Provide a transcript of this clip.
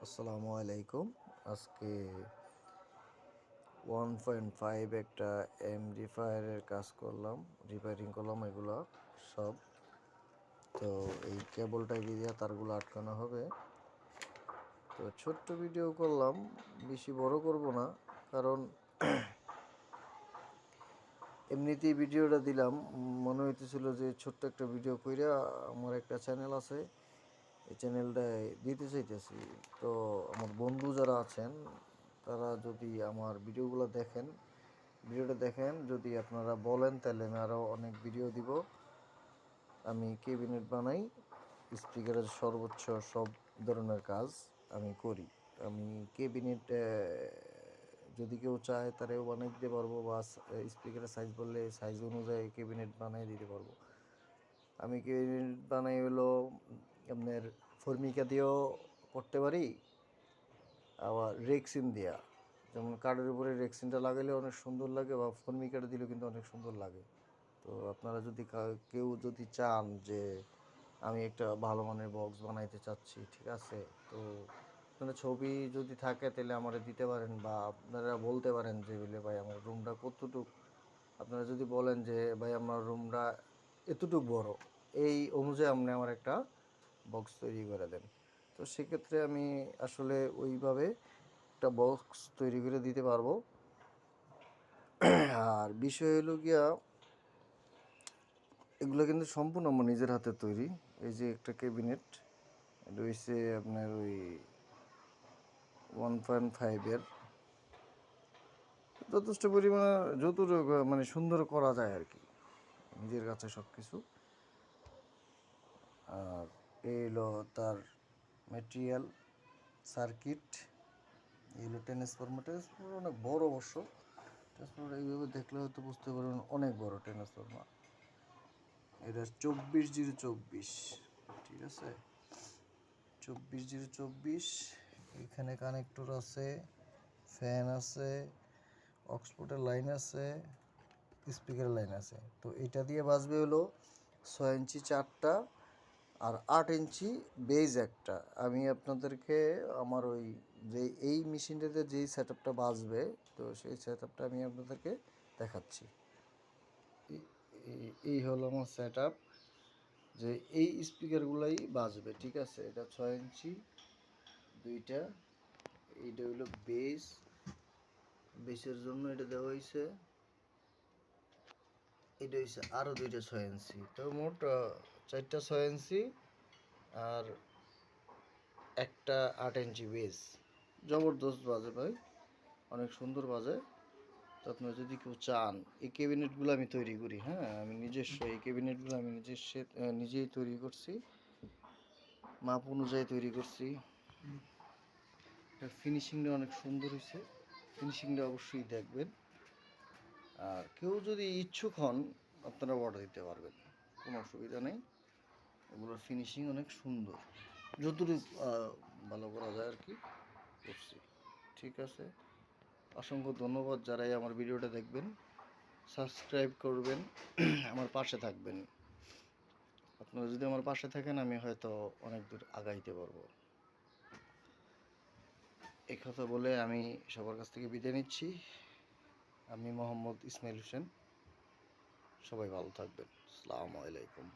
আসসালামু আলাইকুম। আজকে 1.5 একটা এমডিফায়ারের কাজ করলাম, রিপেয়ারিং করলাম এগুলো সব। তো এই কেবলটা দিয়ে তারগুলো আটকানো হবে। তো ছোট্ট ভিডিও করলাম, বেশি বড় করব না, কারণ এমনিতেই ভিডিওটা দিলাম। মনে হইতেছিল যে ছোট্ট একটা ভিডিও কইরা আমার একটা চ্যানেল আছে, এই চ্যানেলটায় দিতে চাইতেছি। তো আমার বন্ধু যারা আছেন তারা যদি আমার ভিডিওটা দেখেন, যদি আপনারা বলেন তাহলে আমি আরও অনেক ভিডিও দিব। আমি ক্যাবিনেট বানাই, স্পিকারের সর্বোচ্চ সব ধরনের কাজ আমি করি। আমি ক্যাবিনেট যদি কেউ চায় তারাও বানিয়ে দিতে পারবো, বা স্পিকারের সাইজ বললে সাইজ অনুযায়ী ক্যাবিনেট বানিয়ে দিতে পারবো। আমি ক্যাবিনেট বানাই হলো আপনার ফর্মিকা দিয়েও করতে পারি, আবার রেক্সিন দেওয়া, যেমন কাঠের উপরে রেক্সিনটা লাগালে অনেক সুন্দর লাগে, বা ফর্মিকাটা দিলেও কিন্তু অনেক সুন্দর লাগে। তো আপনারা যদি কেউ যদি চান যে আমি একটা ভালো মানের বক্স বানাইতে চাচ্ছি, ঠিক আছে, তো আপনার ছবি যদি থাকে তাহলে আমারে দিতে পারেন, বা আপনারা বলতে পারেন যে বলে ভাই আমার রুমটা কতটুক, আপনারা যদি বলেন যে ভাই আমার রুমটা এতটুক বড়, এই অনুযায়ী আপনি আমার একটা বক্স তৈরি করে দেন। তো সেক্ষেত্রে আমি আসলে ওইভাবে একটা বক্স তৈরি করে দিতে পারবো। আর বিষয় হলো গিয়া, এগুলো কিন্তু সম্পূর্ণ আমার নিজের হাতে তৈরি। এই যে একটা ক্যাবিনেট, এটা হচ্ছে আপনার ওই 1.5-এর, যথেষ্ট পরিমাণে যতটুকু মানে সুন্দর করা যায় আর কি, নিজের কাছে সব কিছু। আর এই হলো তার ম্যাটেরিয়াল, সার্কিট, এই হলো ট্রান্সফরমার অনেক বড় অবশ্য। ট্রান্সফরমার এইভাবে দেখলে হয়তো বুঝতে পারবেন অনেক বড় ট্রান্সফরমার। এটা 24/024, ঠিক আছে, 24/024। এখানে কানেক্টর আছে, ফ্যান আছে, অক্সফোর্ডের লাইন আছে, স্পিকারের লাইন আছে। তো এটা দিয়ে বাজবে হলো 6 ইঞ্চি 4টা, আর 8 ইঞ্চি বেজ একটা। আমি আপনাদেরকে আমার ওই যে এই মেশিনটাতে যেই সেট আপটা বাজবে, তো সেই সেট আপটা আমি আপনাদেরকে দেখাচ্ছি। এই হলো আমার সেট আপ, যে এই স্পিকারগুলাই বাজবে, ঠিক আছে। এটা 6 ইঞ্চি দুইটা, এইটা হইলো বেসের জন্য এটা দেওয়া হয়েছে, এটা হচ্ছে আরও দুইটা 6 ইঞ্চি, তো মোট 4টা 6 ইঞ্চি আর একটা 8 ইঞ্চি বেস। জবরদস্ত বাজে ভাই, অনেক সুন্দর বাজে। তো আপনারা যদি কেউ চান, এই ক্যাবিনেটগুলো আমি তৈরি করি, হ্যাঁ, আমি নিজস্ব এই ক্যাবিনেটগুলো আমি নিজেই তৈরি করছি, মাপ অনুযায়ী তৈরি করছি। ফিনিশিংটা অনেক সুন্দর হয়েছে, ফিনিশিংটা অবশ্যই দেখবেন। আর কেউ যদি ইচ্ছুক হন আপনারা অর্ডার দিতে পারবেন, কোনো অসুবিধা নেই। এগুলোর ফিনিশিং অনেক সুন্দর, যতটুকু ভালো করা যায় আর কি করছি, ঠিক আছে। অসংখ্য ধন্যবাদ যারাই আমার ভিডিওটা দেখবেন, সাবস্ক্রাইব করবেন, আমার পাশে থাকবেন। আপনারা যদি আমার পাশে থাকেন আমি হয়তো অনেক দূর আগাইতে পারবো। এই কথা বলে আমি সবার কাছ থেকে বিদায় নিচ্ছি। আমি মোহাম্মদ ইসমাইল হোসেন। সবাই ভালো থাকবেন। আসসালামু আলাইকুম।